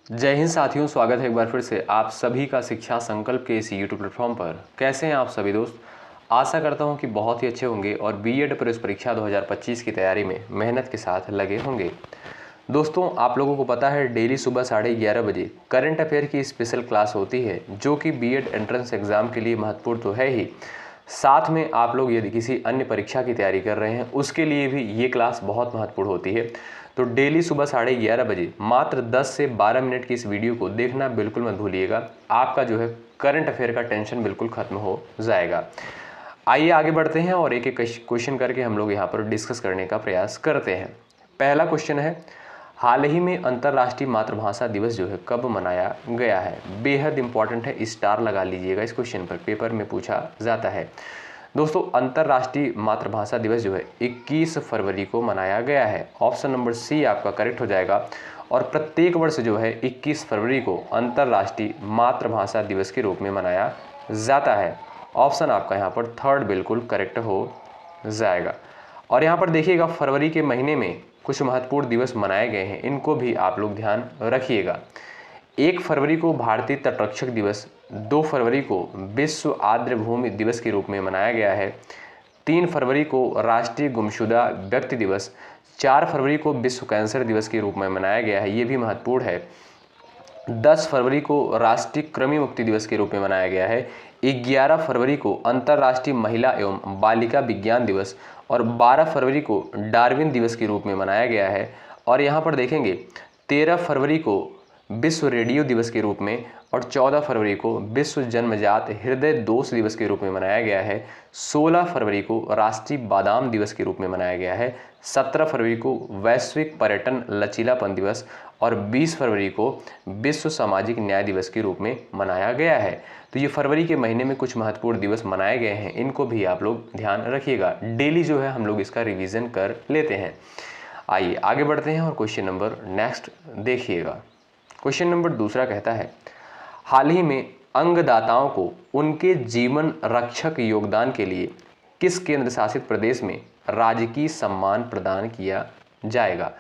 जय हिंद साथियों, स्वागत है एक बार फिर से आप सभी का शिक्षा संकल्प के इस यूट्यूब प्लेटफॉर्म पर। कैसे हैं आप सभी दोस्त? आशा करता हूं कि बहुत ही अच्छे होंगे और बीएड प्रवेश परीक्षा 2025 की तैयारी में मेहनत के साथ लगे होंगे। दोस्तों, आप लोगों को पता है डेली सुबह 11:30 बजे करंट अफेयर की स्पेशल क्लास होती है, जो कि बीएड एंट्रेंस एग्जाम के लिए महत्वपूर्ण तो है ही, साथ में आप लोग यदि किसी अन्य परीक्षा की तैयारी कर रहे हैं उसके लिए भी ये क्लास बहुत महत्वपूर्ण होती है। तो डेली सुबह 11:30 बजे मात्र 10 से 12 मिनट की इस वीडियो को देखना बिल्कुल मत भूलिएगा। आपका जो है करंट अफेयर का टेंशन बिल्कुल खत्म हो जाएगा। आइए आगे बढ़ते हैं और एक एक क्वेश्चन करके हम लोग यहाँ पर डिस्कस करने का प्रयास करते हैं। पहला क्वेश्चन है, हाल ही में अंतर्राष्ट्रीय मातृभाषा दिवस जो है कब मनाया गया है? बेहद इंपॉर्टेंट है, स्टार लगा लीजिएगा इस क्वेश्चन पर, पेपर में पूछा जाता है। दोस्तों, अंतर्राष्ट्रीय मातृभाषा दिवस जो है 21 फरवरी को मनाया गया है। ऑप्शन नंबर सी आपका करेक्ट हो जाएगा। और प्रत्येक वर्ष जो है 21 फरवरी को अंतर्राष्ट्रीय मातृभाषा दिवस के रूप में मनाया जाता है। ऑप्शन आपका यहाँ पर थर्ड बिल्कुल करेक्ट हो जाएगा। और यहाँ पर देखिएगा, फरवरी के महीने में कुछ महत्वपूर्ण दिवस मनाए गए हैं, इनको भी आप लोग ध्यान रखिएगा। 1 फरवरी को भारतीय तटरक्षक दिवस, 2 फरवरी को विश्व आर्द्र भूमि दिवस के रूप में मनाया गया है, 3 फरवरी को राष्ट्रीय गुमशुदा व्यक्ति दिवस, 4 फरवरी को विश्व कैंसर दिवस के रूप में मनाया गया है, ये भी महत्वपूर्ण है, 10 फरवरी को राष्ट्रीय कृमि मुक्ति दिवस के रूप में मनाया गया है, 11 फरवरी को अंतर्राष्ट्रीय महिला एवं बालिका विज्ञान दिवस और 12 फरवरी को डार्विन दिवस के रूप में मनाया गया है। और यहाँ पर देखेंगे 13 फरवरी को विश्व रेडियो दिवस के रूप में और 14 फरवरी को विश्व जन्मजात हृदय दोष दिवस के रूप में मनाया गया है, 16 फरवरी को राष्ट्रीय बादाम दिवस के रूप में मनाया गया है, 17 फरवरी को वैश्विक पर्यटन लचीलापन दिवस और 20 फरवरी को विश्व सामाजिक न्याय दिवस के रूप में मनाया गया है। तो ये फरवरी के महीने में कुछ महत्वपूर्ण दिवस मनाए गए हैं, इनको भी आप लोग ध्यान रखिएगा। डेली जो है हम लोग इसका रिवीजन कर लेते हैं। आइए आगे बढ़ते हैं और क्वेश्चन नंबर नेक्स्ट देखिएगा। क्वेश्चन नंबर दूसरा कहता है, हाल ही में अंगदाताओं को उनके जीवन रक्षक योगदान के लिए किस केंद्र शासित प्रदेश में राजकीय सम्मान प्रदान किया जाएगा?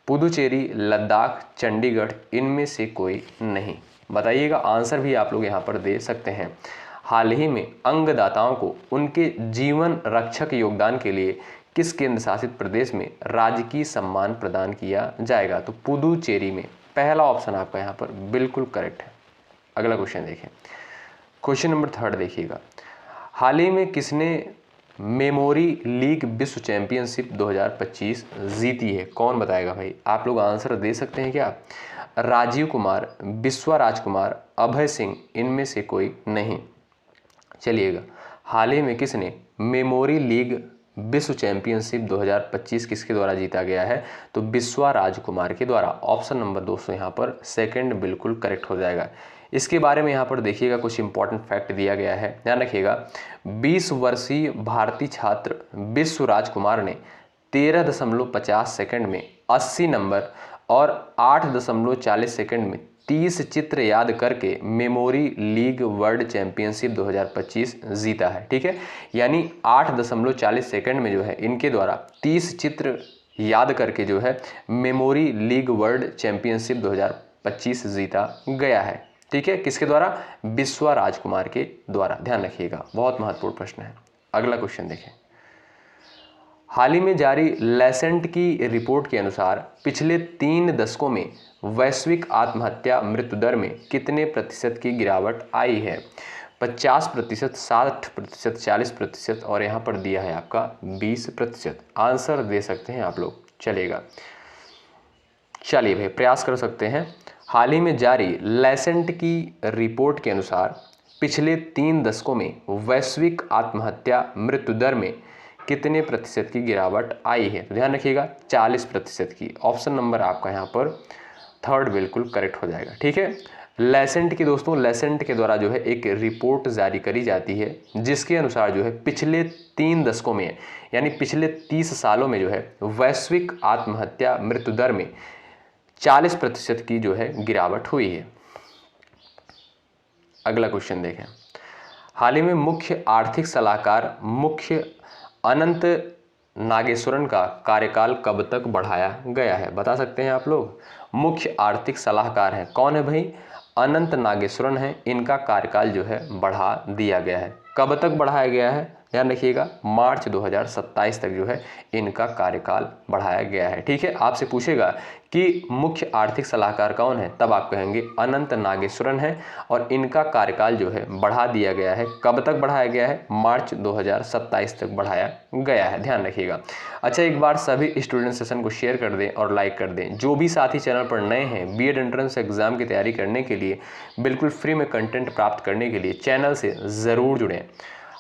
पुदुचेरी, लद्दाख, चंडीगढ़, इनमें से कोई नहीं। बताइएगा, आंसर भी आप लोग यहाँ पर दे सकते हैं। हाल ही में अंगदाताओं को उनके जीवन रक्षक योगदान के लिए किस केंद्र शासित प्रदेश में राजकीय सम्मान प्रदान किया जाएगा? तो पुदुचेरी में। पहला ऑप्शन आपका यहाँ पर बिल्कुल करेक्ट है। अगला क्वेश्चन देखें, क्वेश्चन नंबर थर्ड देखिएगा, हाल ही में किसने मेमोरी लीग विश्व चैंपियनशिप 2025 जीती है? कौन बताएगा भाई? आप लोग आंसर दे सकते हैं क्या? राजीव कुमार, बिस्वा राजकुमार, अभय सिंह, इनमें से कोई नहीं। चलिएगा, हाल ही में किसने मेमोरी लीग विश्व चैंपियनशिप 2025 किसके द्वारा जीता गया है? तो बिस्वा राजकुमार के द्वारा। ऑप्शन नंबर दोस्तों यहाँ पर सेकंड बिल्कुल करेक्ट हो जाएगा। इसके बारे में यहाँ पर देखिएगा, कुछ इंपॉर्टेंट फैक्ट दिया गया है, ध्यान रखिएगा। 20 वर्षीय भारतीय छात्र बिस्व राजकुमार ने 13.50 सेकंड में 80 नंबर और 8.40 सेकंड में 30 चित्र याद करके मेमोरी लीग वर्ल्ड चैंपियनशिप 2025 जीता है। ठीक है, यानी 8.40 सेकंड में जो है इनके द्वारा 30 चित्र याद करके जो है मेमोरी लीग वर्ल्ड चैंपियनशिप 2025 जीता गया है। ठीक है, किसके द्वारा? बिस्वा राजकुमार के द्वारा। ध्यान रखिएगा, बहुत महत्वपूर्ण प्रश्न है। अगला क्वेश्चन देखें, हाल ही में जारी लेसेंट की रिपोर्ट के अनुसार पिछले 3 दशकों में वैश्विक आत्महत्या मृत्यु दर में कितने प्रतिशत की गिरावट आई है? 50%, 60%, 40% और यहाँ पर दिया है आपका 20%। आंसर दे सकते हैं आप लोग, चलेगा। चलिए भाई, प्रयास कर सकते हैं। हाल ही में जारी लेसेंट की रिपोर्ट के अनुसार पिछले 3 दशकों में वैश्विक आत्महत्या मृत्यु दर में कितने प्रतिशत की गिरावट आई है? तो ध्यान रखिएगा, 40% की। ऑप्शन नंबर आपका यहाँ पर थर्ड बिल्कुल करेक्ट हो जाएगा। ठीक है, लेसेंट की दोस्तों, लेसेंट के द्वारा जो है एक रिपोर्ट जारी करी जाती है, जिसके अनुसार जो है पिछले 3 दशकों में, यानी पिछले 30 सालों में जो है वैश्विक आत्महत्या मृत्यु दर में 40% की जो है गिरावट हुई है। अगला क्वेश्चन देखें, हाल ही में मुख्य आर्थिक सलाहकार मुख्य अनंत नागेश्वरन का कार्यकाल कब तक बढ़ाया गया है? बता सकते हैं आप लोग? मुख्य आर्थिक सलाहकार हैं। कौन है भाई? अनंत नागेश्वरन है। इनका कार्यकाल जो है बढ़ा दिया गया है। कब तक बढ़ाया गया है? ध्यान रखिएगा, मार्च 2027 तक जो है इनका कार्यकाल बढ़ाया गया है। ठीक है, आपसे पूछेगा कि मुख्य आर्थिक सलाहकार कौन है, तब आप कहेंगे अनंत नागेश्वरन है और इनका कार्यकाल जो है बढ़ा दिया गया है। कब तक बढ़ाया गया है? मार्च 2027 तक बढ़ाया गया है, ध्यान रखिएगा। अच्छा, एक बार सभी स्टूडेंट सेशन को शेयर कर दें और लाइक कर दें। जो भी साथी चैनल पर नए हैं, बीएड एंट्रेंस एग्जाम की तैयारी करने के लिए, बिल्कुल फ्री में कंटेंट प्राप्त करने के लिए चैनल से ज़रूर जुड़ें।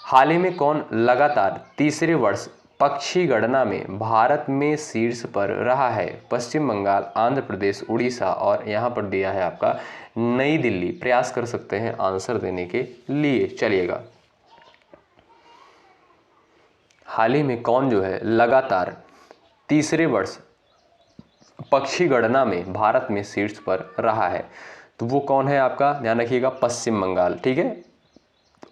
हाल ही में कौन लगातार तीसरे वर्ष पक्षी गणना में भारत में शीर्ष पर रहा है? पश्चिम बंगाल, आंध्र प्रदेश, उड़ीसा और यहाँ पर दिया है आपका नई दिल्ली। प्रयास कर सकते हैं आंसर देने के लिए। चलिएगा, हाल ही में कौन जो है लगातार तीसरे वर्ष पक्षी गणना में भारत में शीर्ष पर रहा है? तो वो कौन है आपका? ध्यान रखिएगा, पश्चिम बंगाल। ठीक है,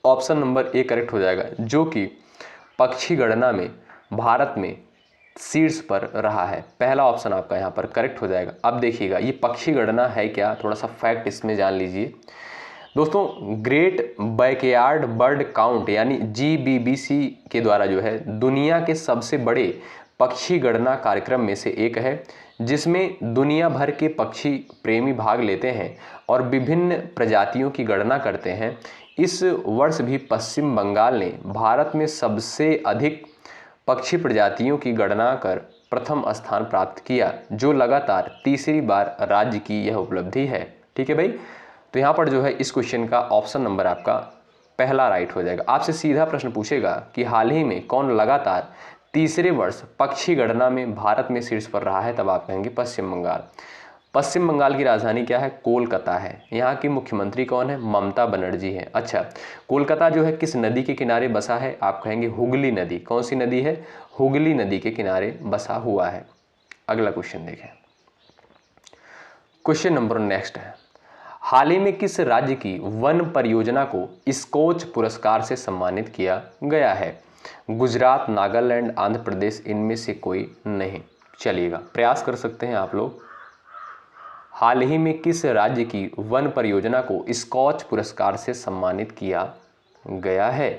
ऑप्शन नंबर ए करेक्ट हो जाएगा, जो कि पक्षी गणना में भारत में शीर्ष पर रहा है। पहला ऑप्शन आपका यहाँ पर करेक्ट हो जाएगा। अब देखिएगा, ये पक्षी गणना है क्या, थोड़ा सा फैक्ट इसमें जान लीजिए दोस्तों। ग्रेट बैकयार्ड बर्ड काउंट यानी GBBC के द्वारा जो है दुनिया के सबसे बड़े पक्षी गणना कार्यक्रम में से एक है, जिसमें दुनिया भर के पक्षी प्रेमी भाग लेते हैं और विभिन्न प्रजातियों की गणना करते हैं। इस वर्ष भी पश्चिम बंगाल ने भारत में सबसे अधिक पक्षी प्रजातियों की गणना कर प्रथम स्थान प्राप्त किया, जो लगातार तीसरी बार राज्य की यह उपलब्धि है। ठीक है भाई, तो यहाँ पर जो है इस क्वेश्चन का ऑप्शन नंबर आपका पहला राइट हो जाएगा। आपसे सीधा प्रश्न पूछेगा कि हाल ही में कौन लगातार तीसरे वर्ष पक्षी गणना में भारत में शीर्ष पर रहा है, तब आप कहेंगे पश्चिम बंगाल। पश्चिम बंगाल की राजधानी क्या है? कोलकाता है। यहाँ की मुख्यमंत्री कौन है? ममता बनर्जी है। अच्छा, कोलकाता जो है किस नदी के किनारे बसा है? आप कहेंगे हुगली नदी। कौन सी नदी है? हुगली नदी के किनारे बसा हुआ है। अगला क्वेश्चन देखें, क्वेश्चन नंबर नेक्स्ट है, हाल ही में किस राज्य की वन परियोजना को स्कॉच पुरस्कार से सम्मानित किया गया है? गुजरात, नागालैंड, आंध्र प्रदेश, इनमें से कोई नहीं। चलिएगा, प्रयास कर सकते हैं आप लोग। हाल ही में किस राज्य की वन परियोजना को स्कॉच पुरस्कार से सम्मानित किया गया है?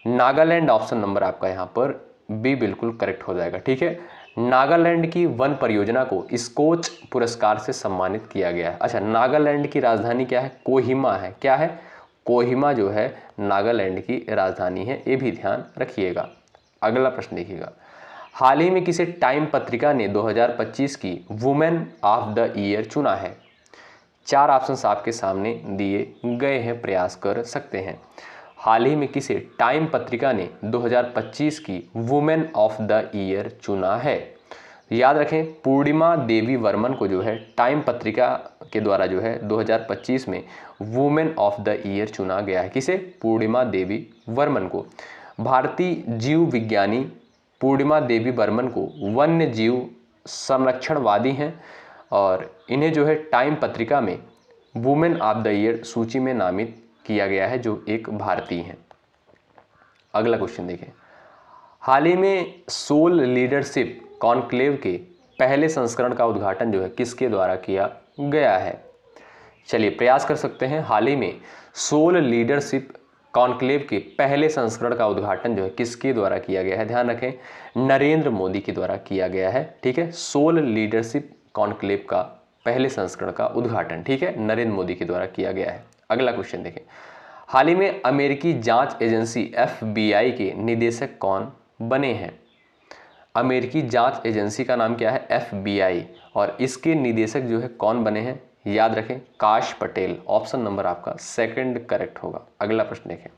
नागालैंड ऑप्शन नंबर आपका यहाँ पर बी बिल्कुल करेक्ट हो जाएगा। ठीक है, नागालैंड की वन परियोजना को स्कॉच पुरस्कार से सम्मानित किया गया है। अच्छा, नागालैंड की राजधानी क्या है? कोहिमा है। क्या है? कोहिमा जो है नागालैंड की राजधानी है, ये भी ध्यान रखिएगा। अगला प्रश्न देखिएगा, हाल ही में किसे टाइम पत्रिका ने 2025 की वुमेन ऑफ द ईयर चुना है? चार ऑप्शंस आपके सामने दिए गए हैं, प्रयास कर सकते हैं। हाल ही में किसे टाइम पत्रिका ने 2025 की वुमेन ऑफ द ईयर चुना है? याद रखें, पूर्णिमा देवी वर्मन को जो है टाइम पत्रिका के द्वारा जो है 2025 में वुमेन ऑफ द ईयर चुना गया है। किसे? पूर्णिमा देवी वर्मन को। भारतीय जीव विज्ञानी पूर्णिमा देवी बर्मन को वन्य जीव संरक्षणवादी हैं और इन्हें जो है टाइम पत्रिका में वुमेन ऑफ द ईयर सूची में नामित किया गया है, जो एक भारतीय हैं। अगला क्वेश्चन देखें, हाल ही में सोल लीडरशिप कॉन्क्लेव के पहले संस्करण का उद्घाटन जो है किसके द्वारा किया गया है? चलिए, प्रयास कर सकते हैं। हाल ही में सोल लीडरशिप कॉन्क्लेव के पहले संस्करण का उद्घाटन जो है किसके द्वारा किया गया है? ध्यान रखें, नरेंद्र मोदी के द्वारा किया गया है। ठीक है, सोल लीडरशिप कॉन्क्लेव का पहले संस्करण का उद्घाटन, ठीक है, नरेंद्र मोदी के द्वारा किया गया है। अगला क्वेश्चन देखें, हाल ही में अमेरिकी जांच एजेंसी FBI के निदेशक कौन बने हैं? अमेरिकी जांच एजेंसी का नाम क्या है? FBI, और इसके निदेशक जो है कौन बने हैं? याद रखें, काश पटेल। ऑप्शन नंबर आपका सेकंड करेक्ट होगा। अगला प्रश्न देखें,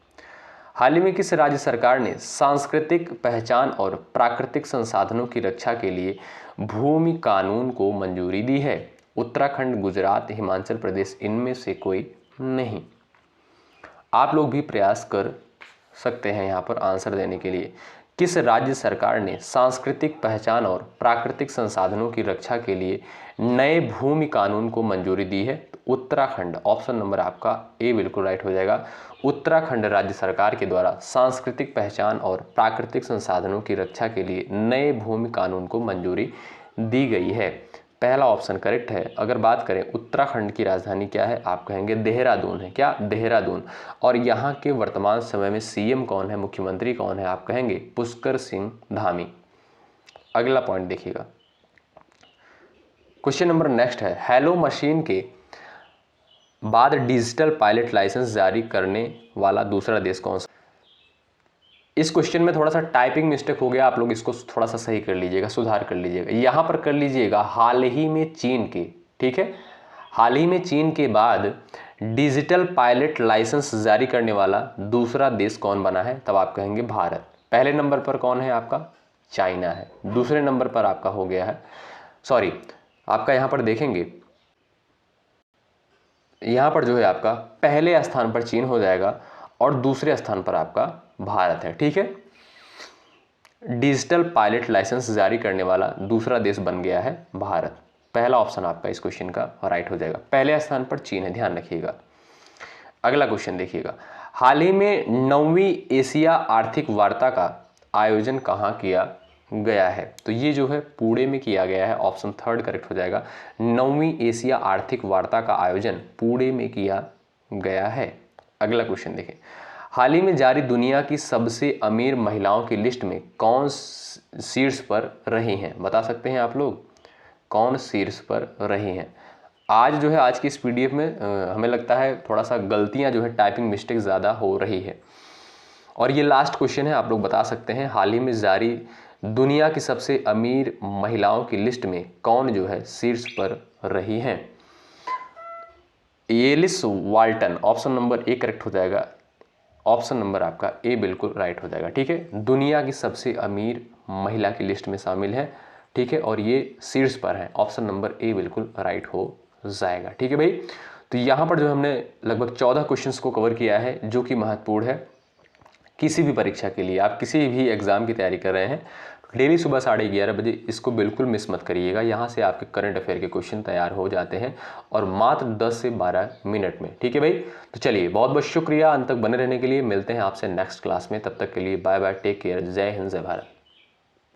हाल ही में किस राज्य सरकार ने सांस्कृतिक पहचान और प्राकृतिक संसाधनों की रक्षा के लिए भूमि कानून को मंजूरी दी है? उत्तराखंड, गुजरात, हिमाचल प्रदेश, इनमें से कोई नहीं। आप लोग भी प्रयास कर सकते हैं यहाँ पर आंसर देने के लिए। किस राज्य सरकार ने सांस्कृतिक पहचान और प्राकृतिक संसाधनों की रक्षा के लिए नए भूमि कानून को मंजूरी दी है? तो उत्तराखंड। ऑप्शन नंबर आपका ए बिल्कुल राइट हो जाएगा। उत्तराखंड राज्य सरकार के द्वारा सांस्कृतिक पहचान और प्राकृतिक संसाधनों की रक्षा के लिए नए भूमि कानून को मंजूरी दी गई है। पहला ऑप्शन करेक्ट है। अगर बात करें उत्तराखंड की राजधानी क्या है, आप कहेंगे देहरादून है। क्या? देहरादून। और यहाँ के वर्तमान समय में सीएम कौन है, मुख्यमंत्री कौन है, आप कहेंगे पुष्कर सिंह धामी। अगला पॉइंट देखिएगा, क्वेश्चन नंबर नेक्स्ट है, हेलो मशीन के बाद डिजिटल पायलट लाइसेंस जारी करने वाला दूसरा देश कौन सा? इस क्वेश्चन में थोड़ा सा टाइपिंग मिस्टेक हो गया, आप लोग इसको थोड़ा सा सही कर लीजिएगा, सुधार कर लीजिएगा। यहाँ पर कर लीजिएगा हाल ही में चीन के, ठीक है, हाल ही में चीन के बाद डिजिटल पायलट लाइसेंस जारी करने वाला दूसरा देश कौन बना है, तब आप कहेंगे भारत। पहले नंबर पर कौन है आपका? चाइना है। दूसरे नंबर पर आपका हो गया है, सॉरी आपका यहाँ पर देखेंगे, यहाँ पर जो है आपका पहले स्थान पर चीन हो जाएगा और दूसरे स्थान पर आपका भारत है, ठीक है। डिजिटल पायलट लाइसेंस जारी करने वाला दूसरा देश बन गया है भारत। पहला ऑप्शन आपका इस क्वेश्चन का राइट हो जाएगा। पहले स्थान पर चीन है, ध्यान रखिएगा। अगला क्वेश्चन देखिएगा, हाल ही में 9वीं एशिया आर्थिक वार्ता का आयोजन कहाँ किया गया है? तो ये जो है पुणे में किया गया है, ऑप्शन थर्ड करेक्ट हो जाएगा। 9वीं एशिया आर्थिक वार्ता का आयोजन पुणे में किया गया है। अगला क्वेश्चन देखें, हाल ही में जारी दुनिया की सबसे अमीर महिलाओं की लिस्ट में कौन शीर्ष पर रही हैं? बता सकते हैं आप लोग कौन शीर्ष पर रही हैं? आज जो है आज की इस पीडीएफ में हमें लगता है थोड़ा सा गलतियां जो है, टाइपिंग मिस्टेक ज़्यादा हो रही है। और ये लास्ट क्वेश्चन है, आप लोग बता सकते हैं हाल ही में जारी दुनिया की सबसे अमीर महिलाओं की लिस्ट में कौन जो है शीर्ष पर रही हैं? Alice Walton, option number A correct हो जाएगा। ऑप्शन नंबर आपका ए बिल्कुल राइट हो जाएगा, ठीक है। दुनिया की सबसे अमीर महिला की लिस्ट में शामिल है, ठीक है, और ये शीर्ष पर है। ऑप्शन नंबर ए बिल्कुल राइट हो जाएगा, ठीक है भाई। तो यहाँ पर जो हमने लगभग 14 क्वेश्चंस को कवर किया है, जो कि महत्वपूर्ण है किसी भी परीक्षा के लिए। आप किसी भी एग्जाम की तैयारी कर रहे हैं, डेली सुबह 11:30 बजे इसको बिल्कुल मिस मत करिएगा। यहाँ से आपके करंट अफेयर के क्वेश्चन तैयार हो जाते हैं और मात्र 10 से 12 मिनट में, ठीक है भाई। तो चलिए, बहुत बहुत शुक्रिया अंत तक बने रहने के लिए। मिलते हैं आपसे नेक्स्ट क्लास में, तब तक के लिए बाय बाय, टेक केयर, जय हिंद, जय भारत।